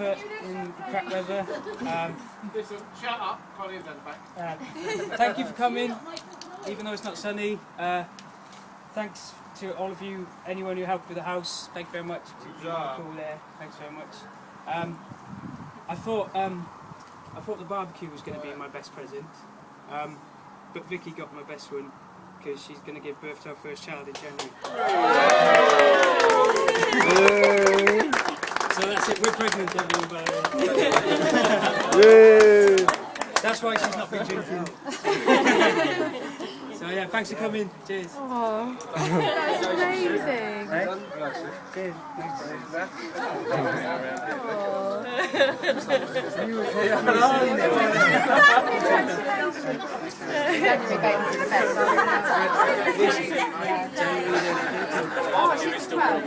effort in the crap weather. Shut up, Connie's at the back. Thank you for coming, even though it's not sunny. Thanks to all of you, anyone who helped with the house. Thank you very much. Cool there. Thanks very much. I thought the barbecue was going to be my best present, but Vicky got my best one because she's going to give birth to our first child in January. So that's it. We're pregnant, everyone, by the way. That's why she's not been drinking. So yeah, thanks for coming. Cheers. Oh, that's amazing. Right? Cheers. Thanks. Oh, she's 12.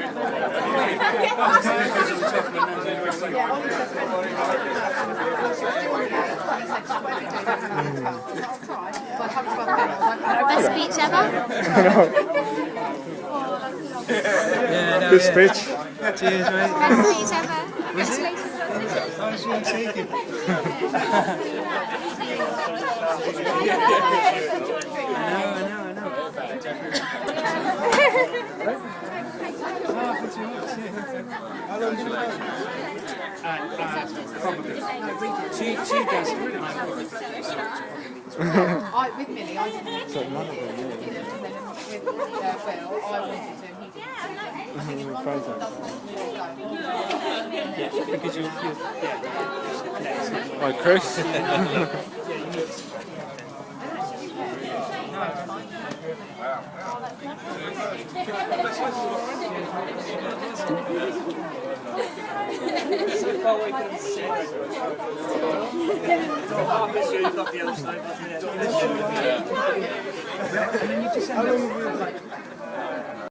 Best speech ever? Good speech. Cheers, mate. Best speech ever? Congratulations. I was really shaking. I know. How long did it last? Probably. She does. With Millie, I didn't and then with Will, I wanted to, he didn't. Yeah, because you're Hi, Chris. so far away from the set. You've got the other side, and then you just end up like